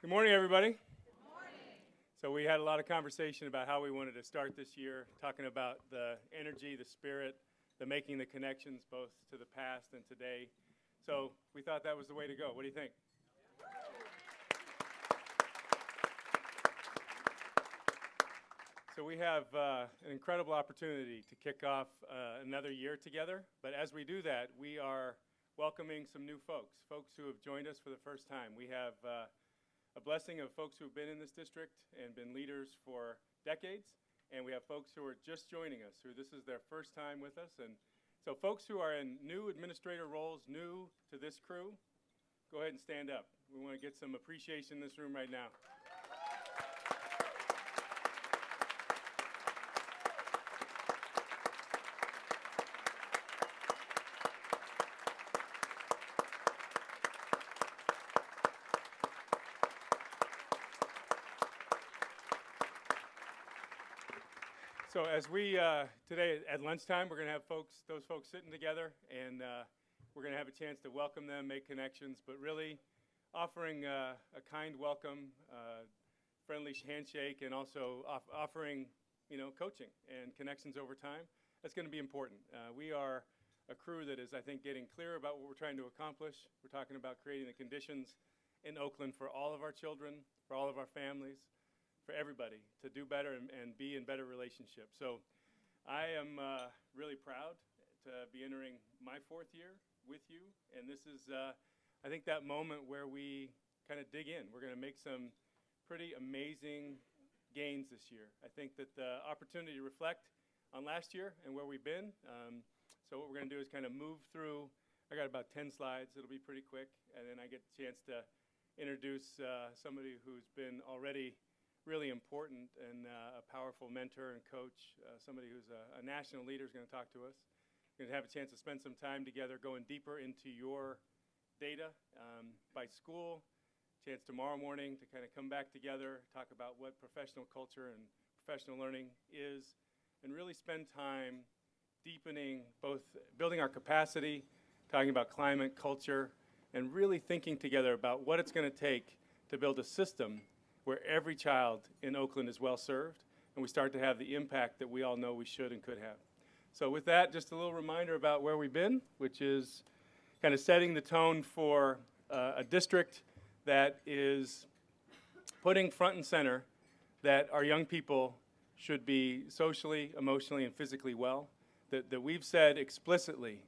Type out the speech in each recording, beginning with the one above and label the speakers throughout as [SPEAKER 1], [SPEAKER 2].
[SPEAKER 1] Good morning, everybody. Good morning. So we had a lot of conversation about how we wanted to start this year, talking about the energy, the spirit, the making the connections both to the past and today. So we thought that was the way to go. What do you think? So we have an incredible opportunity to kick off another year together. But as we do that, we are welcoming some new folks who have joined us for the first time. We have a blessing of folks who have been in this district and been leaders for decades. And we have folks who are just joining us, who this is their first time with us. And so folks who are in new administrator roles, new to this crew, go ahead and stand up. We want to get some appreciation in this room right now. So as we, today at lunchtime, we're going to have those folks sitting together, and we're going to have a chance to welcome them, make connections, but really offering a kind welcome, friendly handshake, and also offering, coaching and connections over time. That's going to be important. We are a crew that is, I think, getting clear about what we're trying to accomplish. We're talking about creating the conditions in Oakland for all of our children, for all of our families, for everybody to do better and be in better relationships. So I am really proud to be entering my fourth year with you. And this is, I think, that moment where we kind of dig in. We're going to make some pretty amazing gains this year. I think that the opportunity to reflect on last year and where we've been. So what we're going to do is kind of move through. I got about 10 slides. It'll be pretty quick. And then I get the chance to introduce somebody who's been already really important and a powerful mentor and coach, somebody who's a national leader is going to talk to us. We're going to have a chance to spend some time together going deeper into your data by school. Chance tomorrow morning to kind of come back together, talk about what professional culture and professional learning is, and really spend time deepening both building our capacity, talking about climate, culture, and really thinking together about what it's going to take to build a system where every child in Oakland is well served, and we start to have the impact that we all know we should and could have. So with that, just a little reminder about where we've been, which is kind of setting the tone for a district that is putting front and center that our young people should be socially, emotionally, and physically well, that we've said explicitly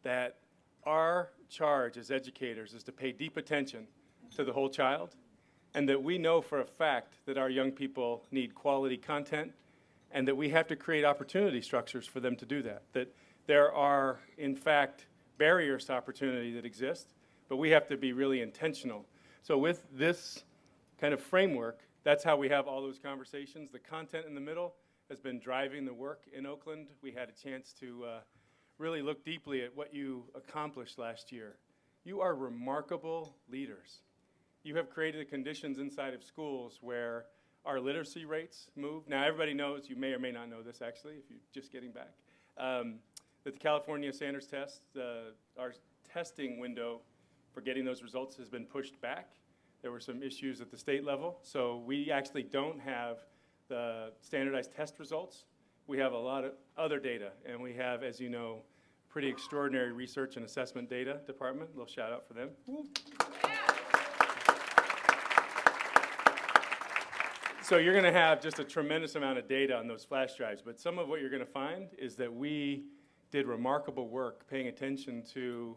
[SPEAKER 1] that our charge as educators is to pay deep attention to the whole child, and that we know for a fact that our young people need quality content, and that we have to create opportunity structures for them to do that. That there are, in fact, barriers to opportunity that exist, but we have to be really intentional. So with this kind of framework, that's how we have all those conversations. The content in the middle has been driving the work in Oakland. We had a chance to really look deeply at what you accomplished last year. You are remarkable leaders. You have created the conditions inside of schools where our literacy rates move. Now, everybody knows, you may or may not know this actually, if you're just getting back, that the California Standards Test, our testing window for getting those results has been pushed back. There were some issues at the state level, so we actually don't have the standardized test results. We have a lot of other data, and we have, as you know, pretty extraordinary research and assessment data department. A little shout out for them. So you're going to have just a tremendous amount of data on those flash drives, but some of what you're going to find is that we did remarkable work paying attention to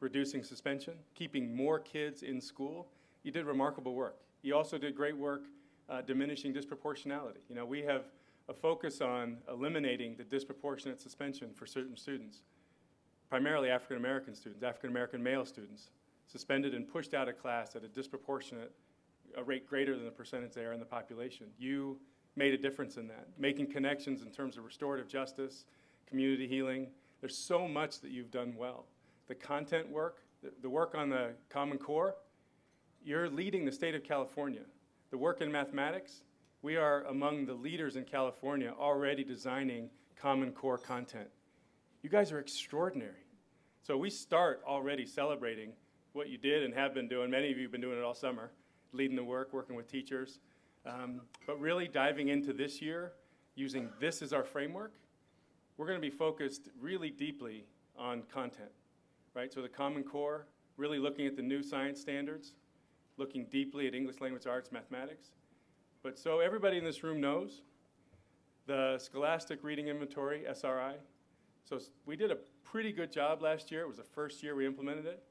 [SPEAKER 1] reducing suspension, keeping more kids in school. You did remarkable work. You also did great work diminishing disproportionality. We have a focus on eliminating the disproportionate suspension for certain students, primarily African-American students, African-American male students, suspended and pushed out of class at a disproportionate a rate greater than the percentage they are in the population. You made a difference in that, making connections in terms of restorative justice, community healing. There's so much that you've done well. The content work, the work on the Common Core, you're leading the state of California. The work in mathematics, we are among the leaders in California already designing Common Core content. You guys are extraordinary. So we start already celebrating what you did and have been doing. Many of you have been doing it all summer. leading the work, working with teachers. But really diving into this year, using this as our framework, we're going to be focused really deeply on content, right? So the Common Core, really looking at the new science standards, looking deeply at English language arts, mathematics. But so everybody in this room knows, the Scholastic Reading Inventory, SRI. So we did a pretty good job last year. It was the first year we implemented it.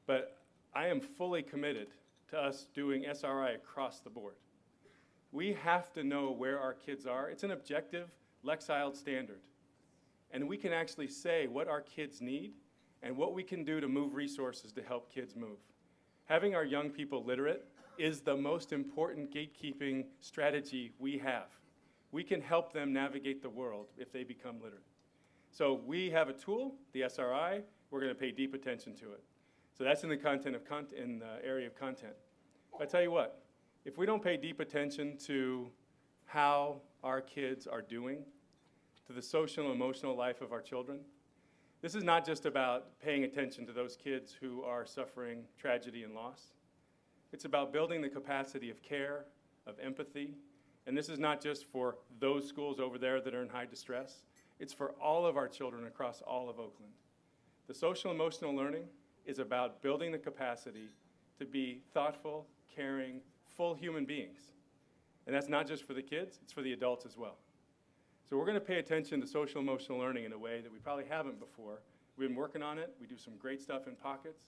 [SPEAKER 1] But I am fully committed to us doing SRI across the board. We have to know where our kids are. It's an objective, Lexiled standard. And we can actually say what our kids need and what we can do to move resources to help kids move. Having our young people literate is the most important gatekeeping strategy we have. We can help them navigate the world if they become literate. So we have a tool, the SRI. We're going to pay deep attention to it. So that's in the in the area of content. But I tell you what, if we don't pay deep attention to how our kids are doing, to the social and emotional life of our children, this is not just about paying attention to those kids who are suffering tragedy and loss. It's about building the capacity of care, of empathy, and this is not just for those schools over there that are in high distress. It's for all of our children across all of Oakland. The social emotional learning is about building the capacity to be thoughtful, caring, full human beings. And that's not just for the kids, it's for the adults as well. So we're going to pay attention to social emotional learning in a way that we probably haven't before. We've been working on it. We do some great stuff in pockets,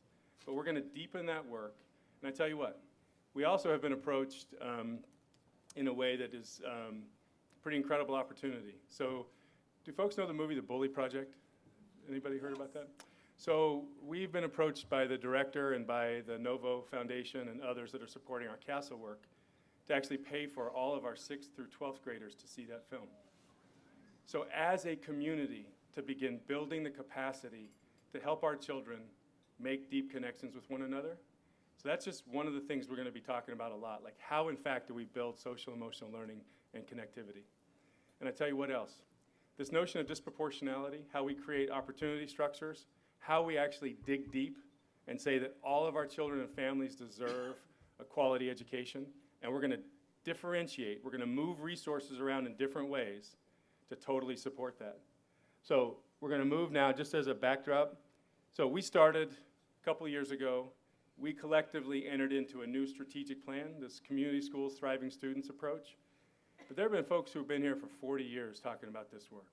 [SPEAKER 1] but we're going to deepen that work. And I tell you what, we also have been approached in a way that is a pretty incredible opportunity. So do folks know the movie The Bully Project? Anybody heard about that? So we've been approached by the director and by the Novo Foundation and others that are supporting our CASEL work to actually pay for all of our 6th through 12th graders to see that film. So as a community, to begin building the capacity to help our children make deep connections with one another. So that's just one of the things we're going to be talking about a lot, like how, in fact, do we build social emotional learning and connectivity. And I tell you what else. This notion of disproportionality, how we create opportunity structures, how we actually dig deep and say that all of our children and families deserve a quality education, and we're going to differentiate, we're going to move resources around in different ways to totally support that. So we're going to move now, just as a backdrop. So we started a couple of years ago. We collectively entered into a new strategic plan, this Community Schools Thriving Students approach. But there have been folks who have been here for 40 years talking about this work.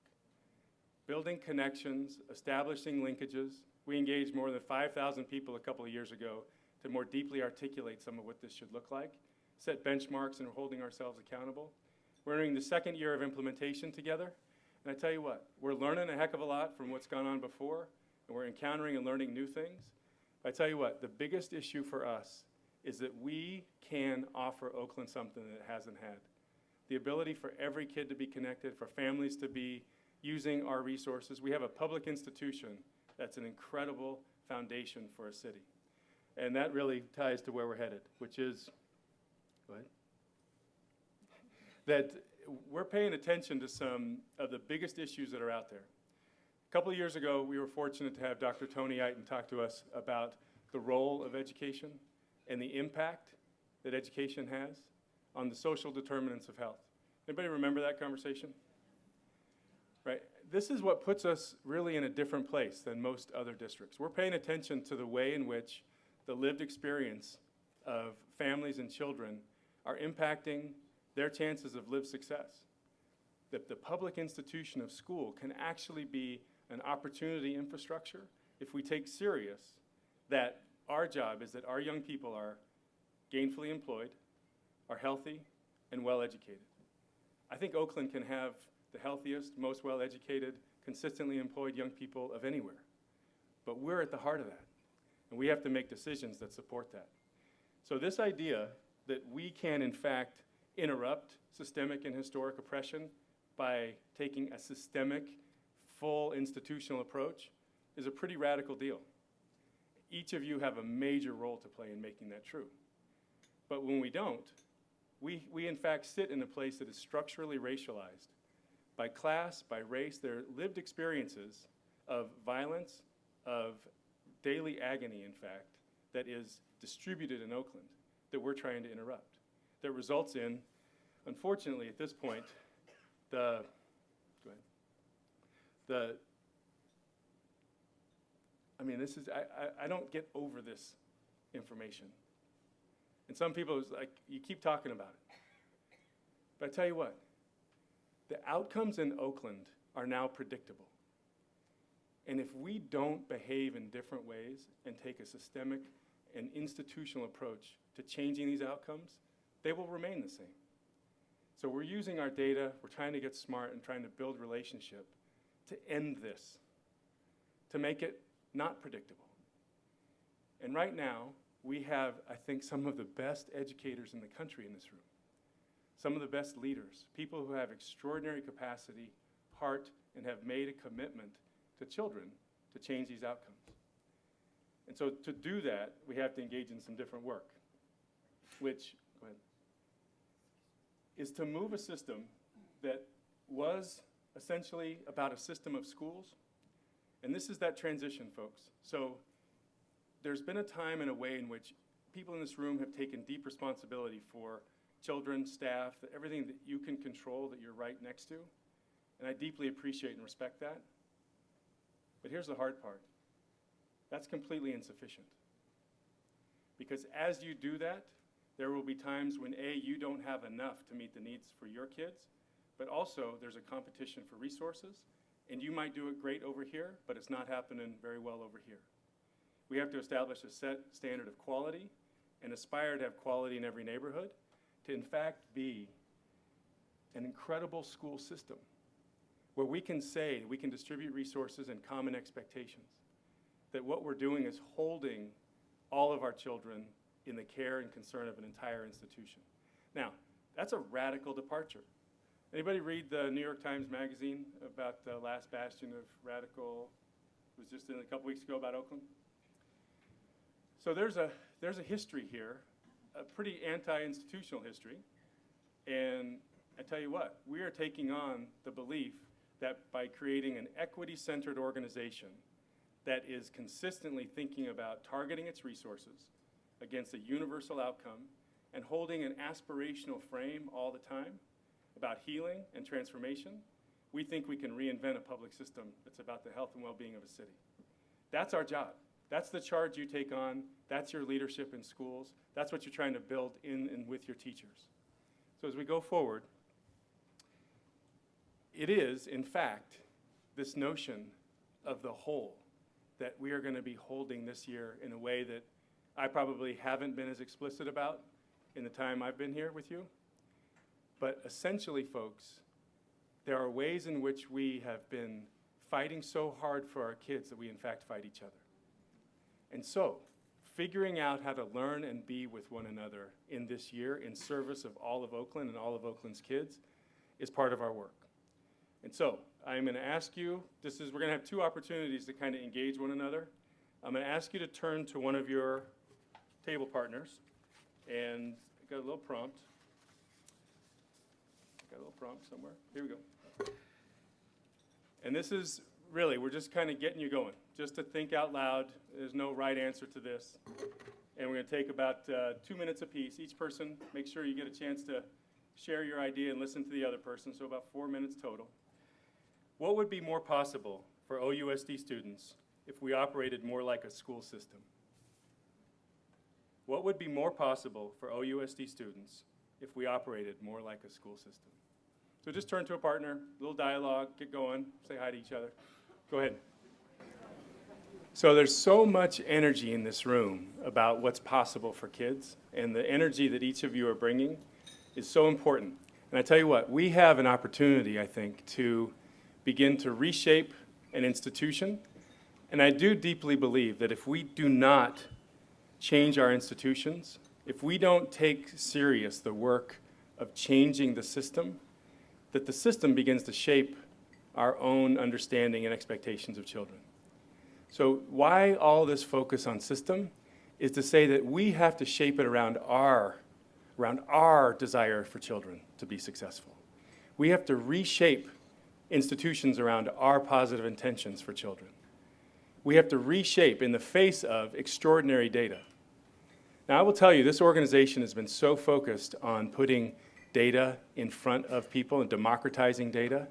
[SPEAKER 1] Building connections, establishing linkages. We engaged more than 5,000 people a couple of years ago to more deeply articulate some of what this should look like, set benchmarks, and holding ourselves accountable. We're entering the second year of implementation together. And I tell you what, we're learning a heck of a lot from what's gone on before, and we're encountering and learning new things. I tell you what, the biggest issue for us is that we can offer Oakland something that it hasn't had. The ability for every kid to be connected, for families to be using our resources. We have a public institution that's an incredible foundation for a city. And that really ties to where we're headed, which is, go ahead, that we're paying attention to some of the biggest issues that are out there. A couple of years ago, we were fortunate to have Dr. Tony Eiten talk to us about the role of education and the impact that education has on the social determinants of health. Anybody remember that conversation? Right? This is what puts us really in a different place than most other districts. We're paying attention to the way in which the lived experience of families and children are impacting their chances of lived success. That the public institution of school can actually be an opportunity infrastructure if we take serious that our job is that our young people are gainfully employed, are healthy, and well-educated. I think Oakland can have the healthiest, most well-educated, consistently employed young people of anywhere. But we're at the heart of that, and we have to make decisions that support that. So this idea that we can, in fact, interrupt systemic and historic oppression by taking a systemic, full institutional approach is a pretty radical deal. Each of you have a major role to play in making that true. But when we don't, we in fact sit in a place that is structurally racialized by class, by race. Their lived experiences of violence, of daily agony, in fact, that is distributed in Oakland. that we're trying to interrupt, that results in, unfortunately at this point, I don't get over this information. And some people, it's like, you keep talking about it. But I tell you what, the outcomes in Oakland are now predictable. And if we don't behave in different ways and take a systemic and institutional approach to changing these outcomes, they will remain the same. So we're using our data, we're trying to get smart and trying to build relationship to end this, to make it not predictable. And right now, we have, I think, some of the best educators in the country in this room, some of the best leaders, people who have extraordinary capacity, heart, and have made a commitment to children to change these outcomes. And so to do that, we have to engage in some different work, which, go ahead, is to move a system that was essentially about a system of schools. And this is that transition, folks. So there's been a time and a way in which people in this room have taken deep responsibility for children, staff, everything that you can control that you're right next to. And I deeply appreciate and respect that. But here's the hard part. That's completely insufficient. Because as you do that, there will be times when A, you don't have enough to meet the needs for your kids, but also there's a competition for resources, and you might do it great over here, but it's not happening very well over here. We have to establish a set standard of quality and aspire to have quality in every neighborhood to in fact be an incredible school system where we can say, we can distribute resources and common expectations, that what we're doing is holding all of our children in the care and concern of an entire institution. Now, that's a radical departure. Anybody read the New York Times Magazine about the last bastion of radical, it was just in a couple weeks ago about Oakland? So there's a history here, a pretty anti-institutional history, and I tell you what, we are taking on the belief that by creating an equity-centered organization that is consistently thinking about targeting its resources against a universal outcome and holding an aspirational frame all the time about healing and transformation, we think we can reinvent a public system that's about the health and well-being of a city. That's our job. That's the charge you take on. That's your leadership in schools. That's what you're trying to build in and with your teachers. So as we go forward, it is, in fact, this notion of the whole that we are going to be holding this year in a way that I probably haven't been as explicit about in the time I've been here with you. But essentially, folks, there are ways in which we have been fighting so hard for our kids that we in fact fight each other. And so, figuring out how to learn and be with one another in this year in service of all of Oakland and all of Oakland's kids is part of our work. And so, I'm going to ask you, we're going to have two opportunities to kind of engage one another. I'm going to ask you to turn to one of your table partners, and I got a little prompt. Somewhere. Here we go. And this is really, we're just kind of getting you going, just to think out loud. There's no right answer to this. And we're going to take about 2 minutes apiece. Each person, make sure you get a chance to share your idea and listen to the other person, so about 4 minutes total. What would be more possible for OUSD students if we operated more like a school system? What would be more possible for OUSD students if we operated more like a school system? So just turn to a partner, a little dialogue, get going, say hi to each other. Go ahead. So there's so much energy in this room about what's possible for kids, and the energy that each of you are bringing is so important. And I tell you what, we have an opportunity, I think, to begin to reshape an institution. And I do deeply believe that if we do not change our institutions, if we don't take serious the work of changing the system, that the system begins to shape our own understanding and expectations of children. So why all this focus on system is to say that we have to shape it around our desire for children to be successful. We have to reshape institutions around our positive intentions for children. We have to reshape in the face of extraordinary data. Now, I will tell you, this organization has been so focused on putting data in front of people and democratizing data.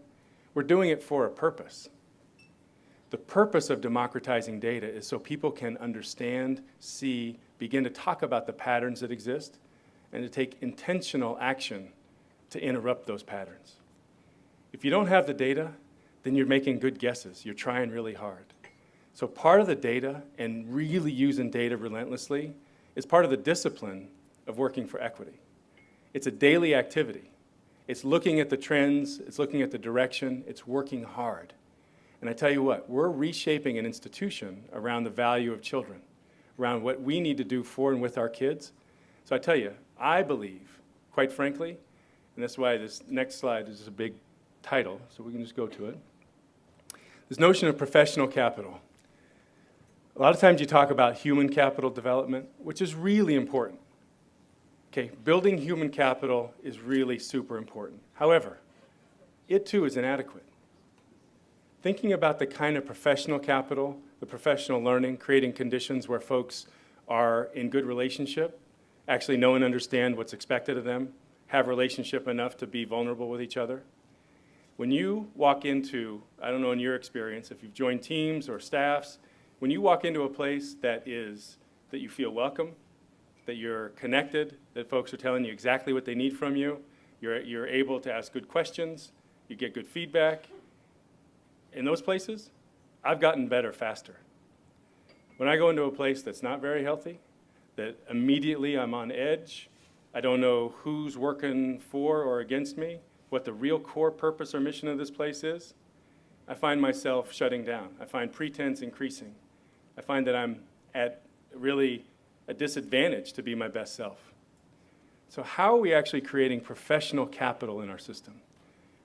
[SPEAKER 1] We're doing it for a purpose. The purpose of democratizing data is so people can understand, see, begin to talk about the patterns that exist, and to take intentional action to interrupt those patterns. If you don't have the data, then you're making good guesses. You're trying really hard. So part of the data, and really using data relentlessly, is part of the discipline of working for equity. It's a daily activity. It's looking at the trends, it's looking at the direction, it's working hard. And I tell you what, we're reshaping an institution around the value of children, around what we need to do for and with our kids. So I tell you, I believe, quite frankly, and that's why this next slide is a big title, so we can just go to it. This notion of professional capital. A lot of times you talk about human capital development, which is really important. Okay, building human capital is really super important. However, it too is inadequate. Thinking about the kind of professional capital, the professional learning, creating conditions where folks are in good relationship, actually know and understand what's expected of them, have relationship enough to be vulnerable with each other. When you walk into, I don't know in your experience, if you've joined teams or staffs, when you walk into a place that you feel welcome, that you're connected, that folks are telling you exactly what they need from you, you're able to ask good questions, you get good feedback. In those places, I've gotten better faster. When I go into a place that's not very healthy, that immediately I'm on edge, I don't know who's working for or against me, what the real core purpose or mission of this place is, I find myself shutting down. I find pretense increasing. I find that I'm at really a disadvantage to be my best self. So how are we actually creating professional capital in our system?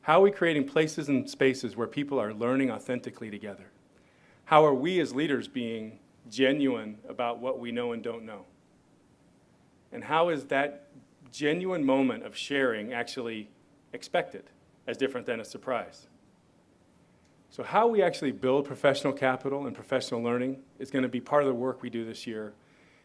[SPEAKER 1] How are we creating places and spaces where people are learning authentically together? How are we as leaders being genuine about what we know and don't know? And how is that genuine moment of sharing actually expected as different than a surprise? So how we actually build professional capital and professional learning is going to be part of the work we do this year.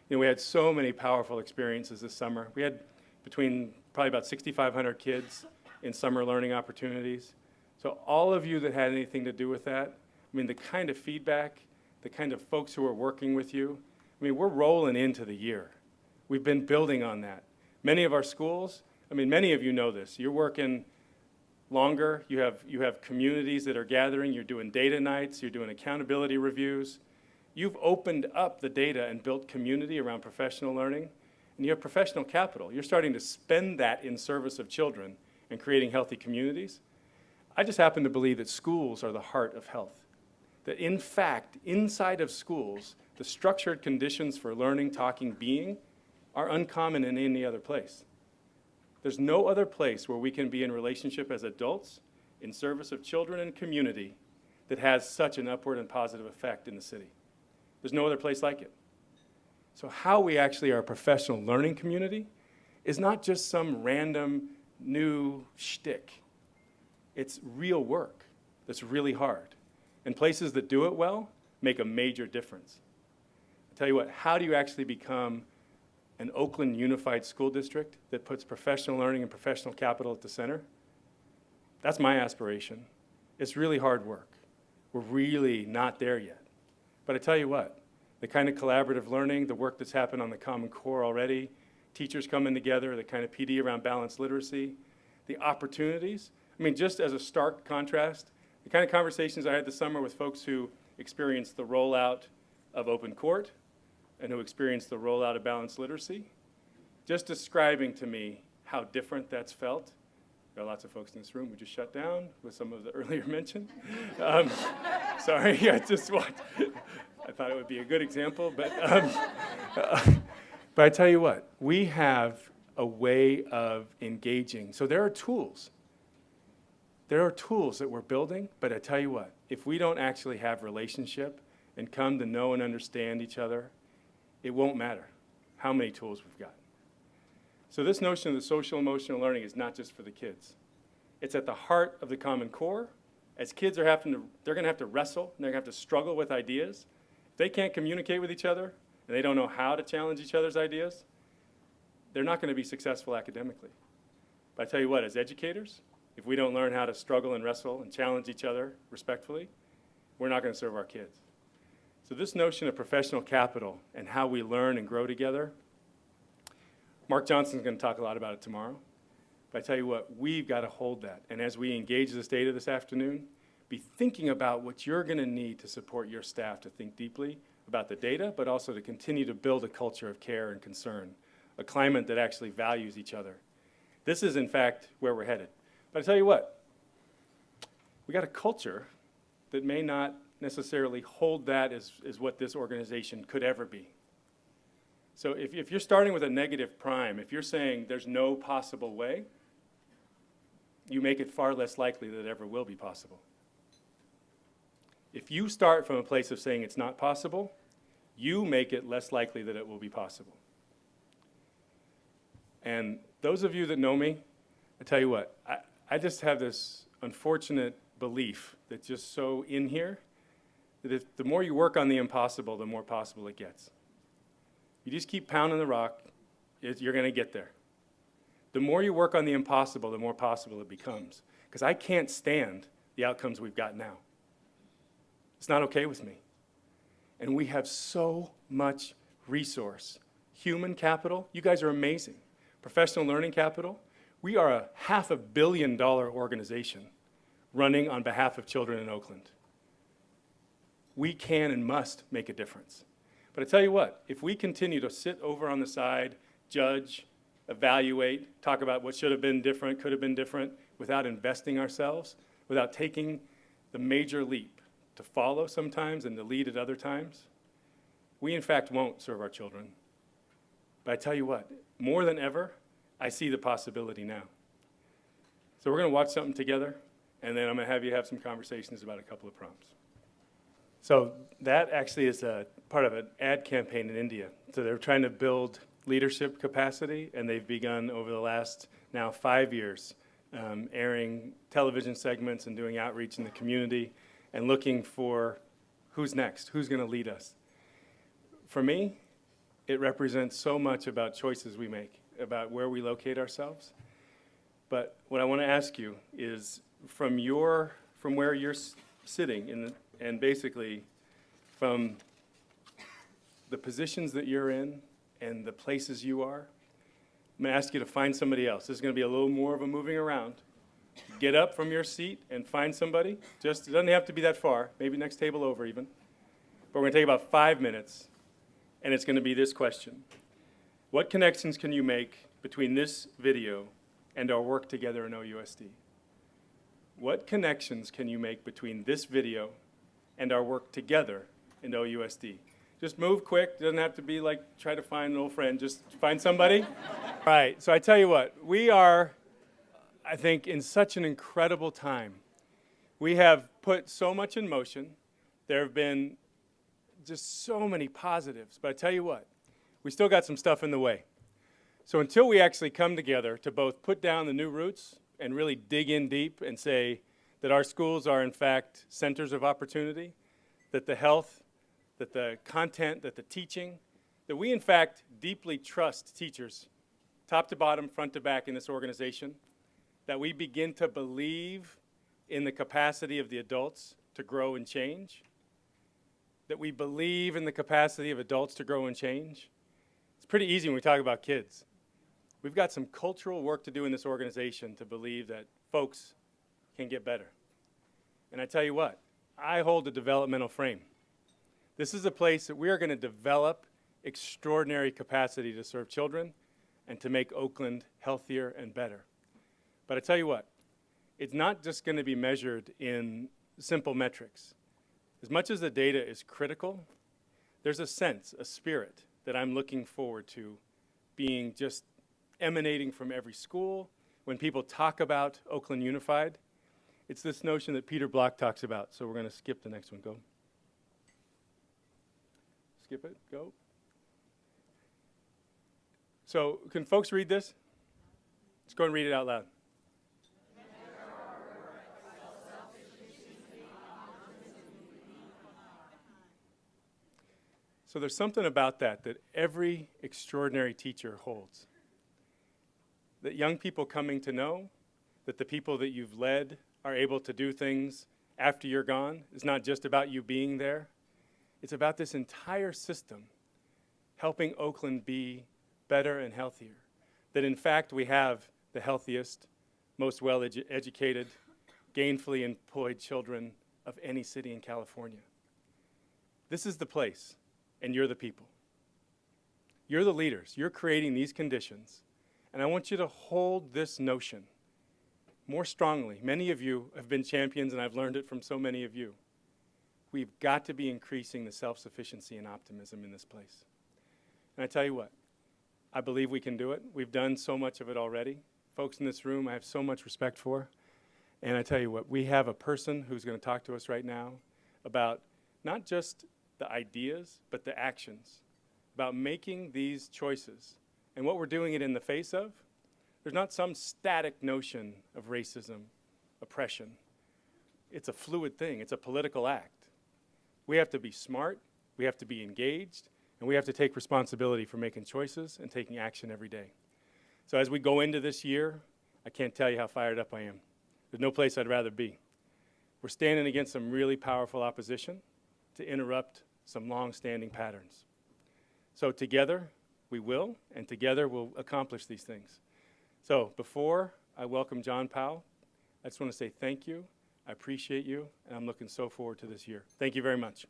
[SPEAKER 1] You know, we had so many powerful experiences this summer. We had between probably about 6,500 kids in summer learning opportunities. So all of you that had anything to do with that, I mean, the kind of feedback, the kind of folks who are working with you, I mean, we're rolling into the year. We've been building on that. Many of our schools, I mean, many of you know this. You're working longer. You have communities that are gathering. You're doing data nights. You're doing accountability reviews. You've opened up the data and built community around professional learning, and you have professional capital. You're starting to spend that in service of children and creating healthy communities. I just happen to believe that schools are the heart of health. That in fact, inside of schools, the structured conditions for learning, talking, being are uncommon in any other place. There's no other place where we can be in relationship as adults in service of children and community that has such an upward and positive effect in the city. There's no other place like it. So how we actually are a professional learning community is not just some random new shtick. It's real work that's really hard. And places that do it well make a major difference. I'll tell you what, how do you actually become an Oakland unified school district that puts professional learning and professional capital at the center? That's my aspiration. It's really hard work. We're really not there yet. But I tell you what, the kind of collaborative learning, the work that's happened on the Common Core already, teachers coming together, the kind of PD around balanced literacy, the opportunities. I mean, just as a stark contrast, the kind of conversations I had this summer with folks who experienced the rollout of Open Court and who experienced the rollout of balanced literacy, just describing to me how different that's felt. There are lots of folks in this room who just shut down with some of the earlier mentioned. Sorry, I thought it would be a good example, but I tell you what, we have a way of engaging. So there are tools. There are tools that we're building, but I tell you what, if we don't actually have relationship and come to know and understand each other, it won't matter how many tools we've got. So this notion of the social emotional learning is not just for the kids. It's at the heart of the Common Core. As kids are they're going to have to wrestle, and they're going to have to struggle with ideas. If they can't communicate with each other, and they don't know how to challenge each other's ideas, they're not going to be successful academically. But I tell you what, as educators, if we don't learn how to struggle and wrestle and challenge each other respectfully, we're not going to serve our kids. So this notion of professional capital and how we learn and grow together, Mark Johnson's going to talk a lot about it tomorrow. But I tell you what, we've got to hold that. And as we engage this data this afternoon, be thinking about what you're going to need to support your staff to think deeply about the data, but also to continue to build a culture of care and concern, a climate that actually values each other. This is, in fact, where we're headed. But I tell you what, we got a culture that may not necessarily hold that as what this organization could ever be. So if you're starting with a negative prime, if you're saying there's no possible way, you make it far less likely that it ever will be possible. If you start from a place of saying it's not possible, you make it less likely that it will be possible. And those of you that know me, I tell you what, I just have this unfortunate belief that's just so in here that if the more you work on the impossible, the more possible it gets. You just keep pounding the rock, you're going to get there. The more you work on the impossible, the more possible it becomes. Because I can't stand the outcomes we've got now. It's not okay with me. And we have so much resource. Human capital, you guys are amazing. Professional learning capital, we are a $500 million organization running on behalf of children in Oakland. We can and must make a difference. But I tell you what, if we continue to sit over on the side, judge, evaluate, talk about what should have been different, could have been different, without investing ourselves, without taking the major leap to follow sometimes and to lead at other times, we in fact won't serve our children. But I tell you what, more than ever, I see the possibility now. So we're going to watch something together, and then I'm going to have you have some conversations about a couple of prompts. So that actually is a part of an ad campaign in India. So they're trying to build leadership capacity, and they've begun over the last now 5 years airing television segments and doing outreach in the community and looking for who's next, who's going to lead us. For me, it represents so much about choices we make, about where we locate ourselves. But what I want to ask you is from where you're sitting and basically from the positions that you're in and the places you are, I'm going to ask you to find somebody else. This is going to be a little more of a moving around. Get up from your seat and find somebody. It doesn't have to be that far, maybe next table over even. But we're going to take about 5 minutes, and it's going to be this question. What connections can you make between this video and our work together in OUSD? What connections can you make between this video and our work together in OUSD? Just move quick. It doesn't have to be like try to find an old friend. Just find somebody. All right, so I tell you what, we are, I think, in such an incredible time. We have put so much in motion. There have been just so many positives. But I tell you what, we still got some stuff in the way. So until we actually come together to both put down the new roots and really dig in deep and say that our schools are, in fact, centers of opportunity, that the health, that the content, that the teaching, that we, in fact, deeply trust teachers, top to bottom, front to back in this organization, that we begin to believe in the capacity of the adults to grow and change, that we believe in the capacity of adults to grow and change. It's pretty easy when we talk about kids. We've got some cultural work to do in this organization to believe that folks can get better. And I tell you what, I hold a developmental frame. This is a place that we are going to develop extraordinary capacity to serve children and to make Oakland healthier and better. But I tell you what, it's not just going to be measured in simple metrics. As much as the data is critical, there's a sense, a spirit that I'm looking forward to being just emanating from every school. When people talk about Oakland Unified, it's this notion that Peter Block talks about. So we're going to skip the next one. Go. Skip it. Go. So can folks read this? Let's go and read it out loud. So there's something about that every extraordinary teacher holds. that young people coming to know that the people that you've led are able to do things after you're gone is not just about you being there. It's about this entire system helping Oakland be better and healthier. That in fact we have the healthiest, most well-educated, gainfully employed children of any city in California. This is the place, and you're the people. You're the leaders. You're creating these conditions. And I want you to hold this notion more strongly. Many of you have been champions, and I've learned it from so many of you. We've got to be increasing the self-sufficiency and optimism in this place. And I tell you what, I believe we can do it. We've done so much of it already. Folks in this room I have so much respect for. And I tell you what, we have a person who's going to talk to us right now about not just the ideas, but the actions, about making these choices. And what we're doing it in the face of, there's not some static notion of racism, oppression. It's a fluid thing. It's a political act. We have to be smart, we have to be engaged, and we have to take responsibility for making choices and taking action every day. So as we go into this year, I can't tell you how fired up I am. There's no place I'd rather be. We're standing against some really powerful opposition to interrupt some long-standing patterns. So together, we will, and together we'll accomplish these things. So before I welcome John Powell, I just want to say thank you. I appreciate you, and I'm looking so forward to this year. Thank you very much.